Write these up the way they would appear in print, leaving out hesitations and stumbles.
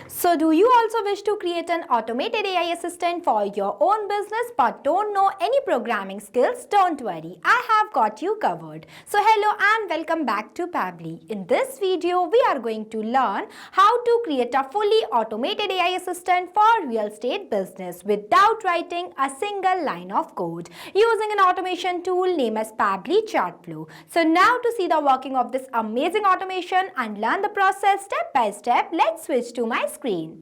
So do you also wish to create an automated AI assistant for your own business but don't know any programming skills? Don't worry, I have got you covered. So hello and welcome back to Pabbly. In this video, we are going to learn how to create a fully automated AI assistant for real estate business without writing a single line of code using an automation tool named as Pabbly Chatflow. So now to see the working of this amazing automation and learn the process step by step, let's switch to my screen.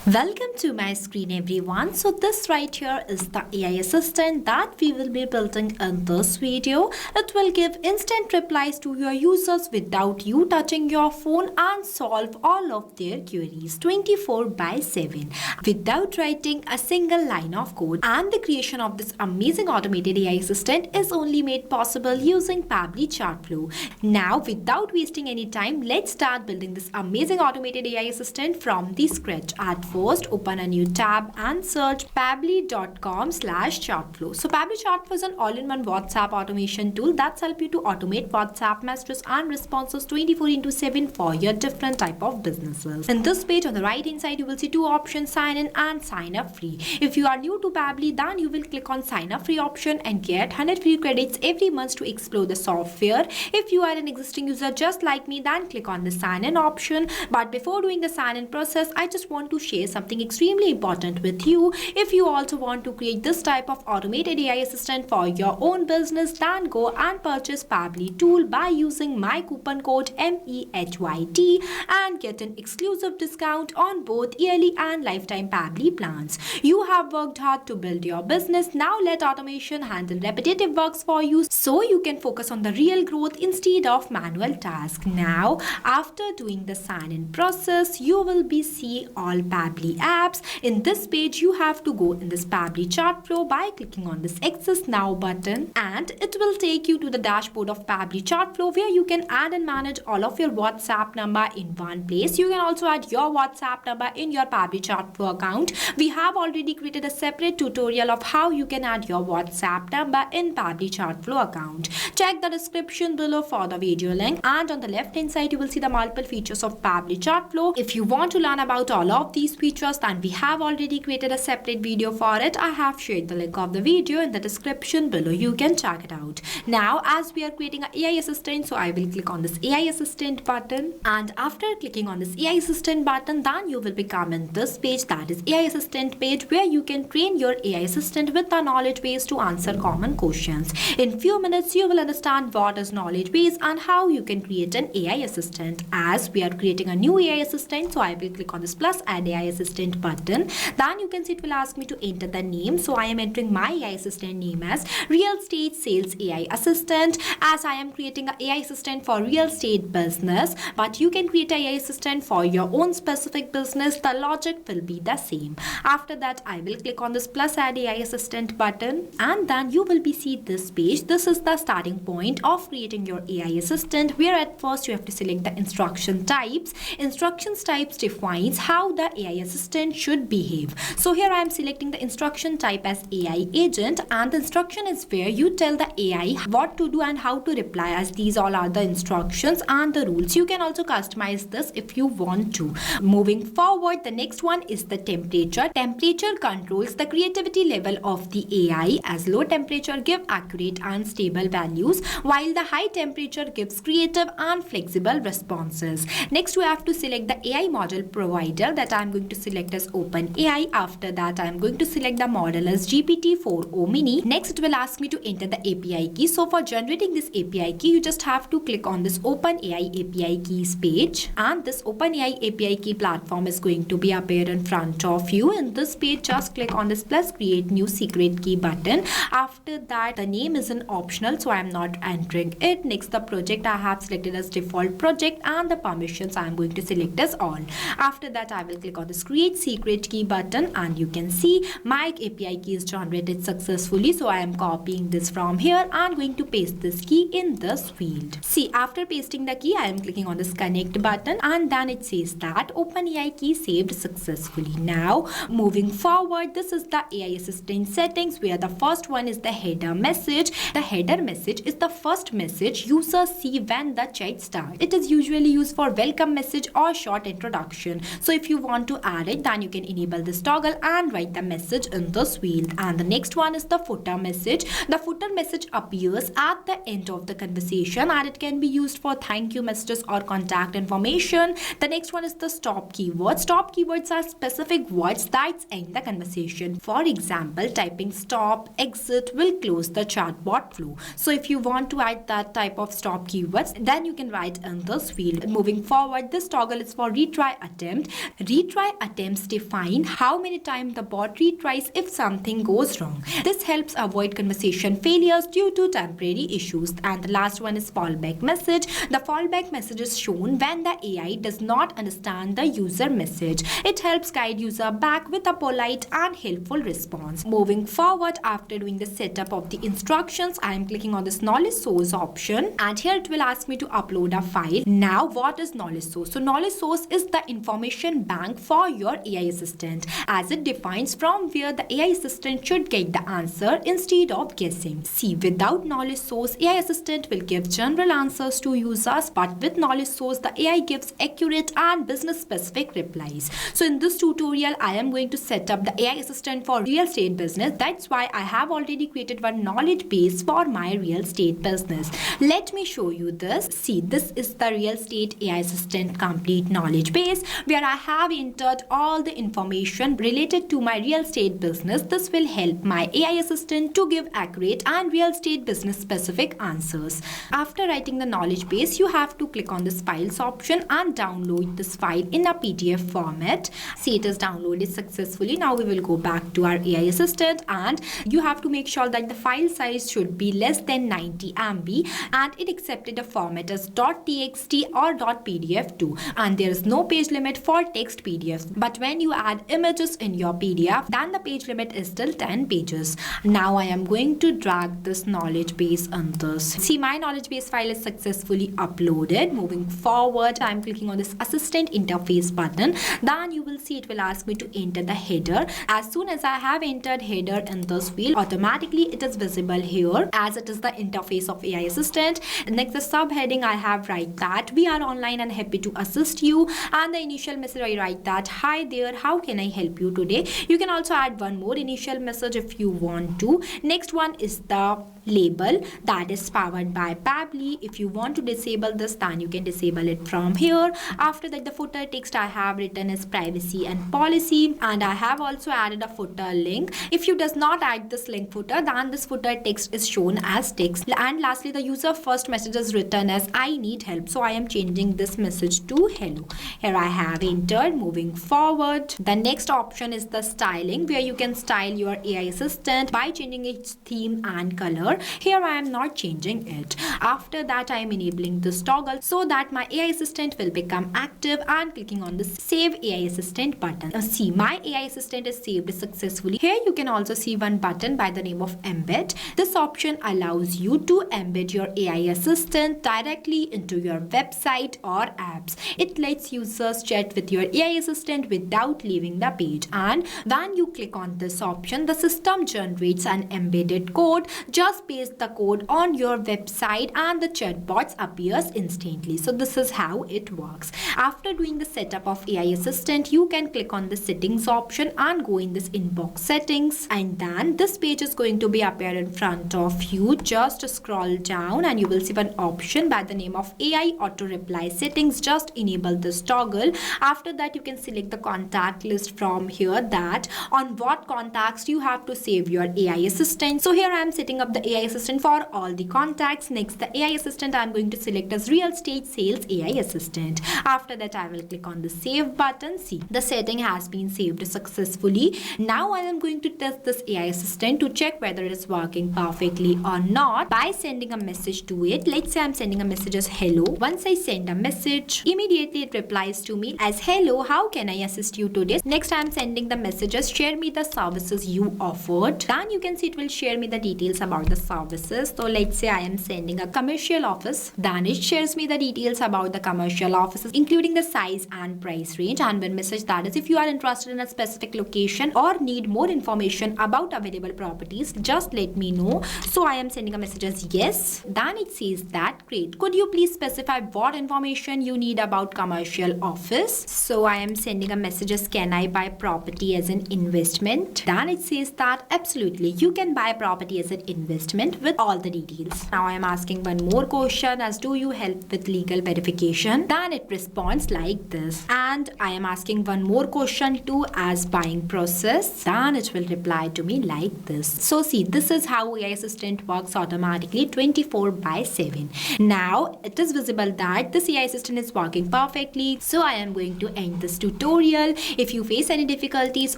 Welcome to my screen everyone. So this right here is the AI assistant that we will be building in this video. It will give instant replies to your users without you touching your phone and solve all of their queries 24/7 without writing a single line of code. And the creation of this amazing automated AI assistant is only made possible using Pabbly Chatflow. Now without wasting any time, let's start building this amazing automated AI assistant from the scratch. At first, open a new tab and search pabbly.com/chatflow. So Pabbly Chatflow is an all-in-one WhatsApp automation tool that's help you to automate WhatsApp messages and responses 24/7 for your different type of businesses. In this page on the right hand side, you will see two options: sign in and sign up free. If you are new to Pabbly, then you will click on sign up free option and get 100 free credits every month to explore the software. If you are an existing user just like me, then click on the sign in option. But before doing the sign in process, I just want to share something extremely important with you. If you also want to create this type of automated AI assistant for your own business, then go and purchase Pabbly tool by using my coupon code MEHYT and get an exclusive discount on both yearly and lifetime Pabbly plans. You have worked hard to build your business. Now let automation handle repetitive works for you so you can focus on the real growth instead of manual tasks. Now after doing the sign in process, you will be see all Pabbly apps. In this page, you have to go in this Pabbly Chatflow by clicking on this Access Now button, and it will take you to the dashboard of Pabbly Chatflow where you can add and manage all of your WhatsApp number in one place. You can also add your WhatsApp number in your Pabbly Chatflow account. We have already created a separate tutorial of how you can add your WhatsApp number in Pabbly Chatflow account. Check the description below for the video link, and on the left hand side you will see the multiple features of Pabbly Chatflow. If you want to learn about all of these features, then we have already created a separate video for it. I have shared the link of the video in the description below. You can check it out. Now as we are creating an AI assistant, so I will click on this AI assistant button, and after clicking on this AI assistant button, then you will become in this page, that is AI assistant page, where you can train your AI assistant with the knowledge base to answer common questions. In few minutes you will understand what is knowledge base and how you can create an AI assistant. As we are creating a new AI assistant, so I will click on this plus add AI assistant button. Then you can see it will ask me to enter the name. So I am entering my AI assistant name as Real Estate Sales AI Assistant, as I am creating an AI assistant for real estate business. But you can create an AI assistant for your own specific business. The logic will be the same. After that, I will click on this plus add AI assistant button, and then you will be see this page. This is the starting point of creating your AI assistant, where at first you have to select the instruction types. Instructions types defines how the AI assistant should behave. So here I am selecting the instruction type as AI agent, and the instruction is where you tell the AI what to do and how to reply, as these all are the instructions and the rules. You can also customize this if you want to. Moving forward, the next one is the temperature. Temperature controls the creativity level of the AI, as low temperature give accurate and stable values, while the high temperature gives creative and flexible responses. Next we have to select the AI model provider, that I am going to select as OpenAI. After that, I am going to select the model as GPT-4o mini. Next it will ask me to enter the API key. So for generating this API key, you just have to click on this OpenAI API keys page, and this OpenAI API key platform is going to be appear in front of you. In this page, just click on this plus create new secret key button. After that, the name is an optional, so I am not entering it. Next, the project I have selected as default project, and the permissions I am going to select as all. After that, I will click on this create secret key button, and you can see my API key is generated successfully. So I am copying this from here and going to paste this key in this field. See, after pasting the key, I am clicking on this connect button, and then it says that OpenAI key saved successfully. Now moving forward, this is the AI assistant settings, where the first one is the header message. The header message is the first message users see when the chat starts. It is usually used for welcome message or short introduction. So if you you want to add it, then you can enable this toggle and write the message in this field. And the next one is the footer message. The footer message appears at the end of the conversation and it can be used for thank you messages or contact information. The next one is the stop keyword. Stop keywords are specific words that end the conversation. For example, typing stop, exit will close the chatbot flow. So if you want to add that type of stop keywords, then you can write in this field. Moving forward, this toggle is for retry attempt. Retry attempts define how many times the bot retries if something goes wrong. This helps avoid conversation failures due to temporary issues. And the last one is fallback message. The fallback message is shown when the AI does not understand the user message. It helps guide user back with a polite and helpful response. Moving forward, after doing the setup of the instructions, I am clicking on this knowledge source option and here it will ask me to upload a file. Now what is knowledge source? So knowledge source is the information bank for your AI assistant, as it defines from where the AI assistant should get the answer instead of guessing. See, without knowledge source, AI assistant will give general answers to users, but with knowledge source, the AI gives accurate and business specific replies. So in this tutorial, I am going to set up the AI assistant for real estate business. That's why I have already created one knowledge base for my real estate business. Let me show you this. See, this is the real estate AI assistant complete knowledge base where I have entered all the information related to my real estate business. This will help my AI assistant to give accurate and real estate business specific answers. After writing the knowledge base, you have to click on this files option and download this file in a PDF format. See, it is downloaded successfully. Now we will go back to our AI assistant and you have to make sure that the file size should be less than 90 MB and it accepted a format as .txt or .pdf too, and there is no page limit for text PDFs. But when you add images in your PDF, then the page limit is still 10 pages. Now I am going to drag this knowledge base on this. See, my knowledge base file is successfully uploaded. Moving forward, I am clicking on this assistant interface button. Then you will see it will ask me to enter the header. As soon as I have entered header in this field, automatically it is visible here as it is the interface of AI assistant. Next, the subheading I have write that we are online and happy to assist you, and the initial message I write that hi there, how can I help you today? You can also add one more initial message if you want to. Next one is the label that is powered by Pabbly. If you want to disable this, then you can disable it from here. After that, the footer text I have written is privacy and policy, and I have also added a footer link. If you does not add this link footer, then this footer text is shown as text. And lastly, the user first message is written as I need help, so I am changing this message to hello. Here I have entered. Moving forward, the next option is the styling, where you can style your AI assistant by changing its theme and color. Here I am not changing it. After that, I am enabling this toggle so that my AI assistant will become active and clicking on the save AI assistant button. Now see, my AI assistant is saved successfully. Here you can also see one button by the name of embed. This option allows you to embed your AI assistant directly into your website or apps. It lets users chat with your AI assistant without leaving the page, and when you click on this option, the system generates an embedded code. Just paste the code on your website and the chatbots appears instantly. So this is how it works. After doing the setup of AI assistant, you can click on the settings option and go in this inbox settings, and then this page is going to be appear in front of you. Just scroll down and you will see one option by the name of AI auto reply settings. Just enable this toggle. After that, you can select the contact list from here, that on what contacts you have to save your AI assistant. So here I am setting up the AI assistant for all the contacts. Next, the AI assistant I am going to select as real estate sales AI assistant. After that, I will click on the save button. See, the setting has been saved successfully. Now I am going to test this AI assistant to check whether it is working perfectly or not by sending a message to it. Let's say I'm sending a message as hello. Once I send a message, immediately it replies to me as hello, how can I assist you today? Next, I'm sending the messages, share me the services you offered. Then you can see it will share me the details about the services. So let's say I am sending a commercial office. Then it shares me the details about the commercial offices, including the size and price range, and one message that is if you are interested in a specific location or need more information about available properties, just let me know. So I am sending a message as yes. Then it says that great, could you please specify what information you need about commercial office? So So I am sending a message as, can I buy property as an investment? Then it says that absolutely you can buy property as an investment with all the details. Now I am asking one more question as, do you help with legal verification? Then it responds like this. And I am asking one more question too as, buying process. Then it will reply to me like this. So see, this is how AI assistant works automatically 24/7. Now it is visible that this AI assistant is working perfectly. So I am going to end this tutorial. If you face any difficulties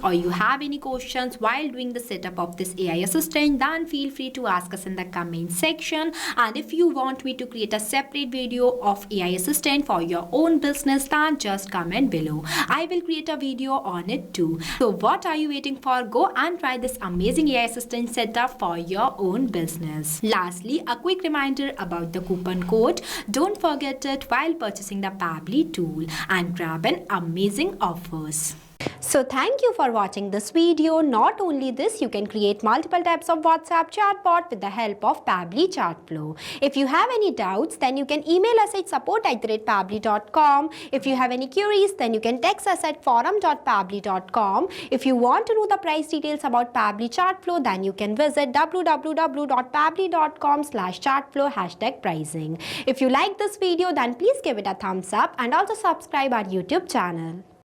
or you have any questions while doing the setup of this AI assistant, then feel free to ask us in the comment section. And if you want me to create a separate video of AI assistant for your own business, then just comment below. I will create a video on it too. So what are you waiting for? Go and try this amazing AI assistant setup for your own business. Lastly, a quick reminder about the coupon code. Don't forget it while purchasing the Pabbly tool and grab an amazing offers. So thank you for watching this video. Not only this, you can create multiple types of WhatsApp chatbot with the help of Pabbly Chatflow. If you have any doubts, then you can email us at support@pabbly.com. If you have any queries, then you can text us at forum.pabbly.com. If you want to know the price details about Pabbly Chatflow, then you can visit www.pabbly.com/chatflow #pricing. If you like this video, then please give it a thumbs up and also subscribe our YouTube channel.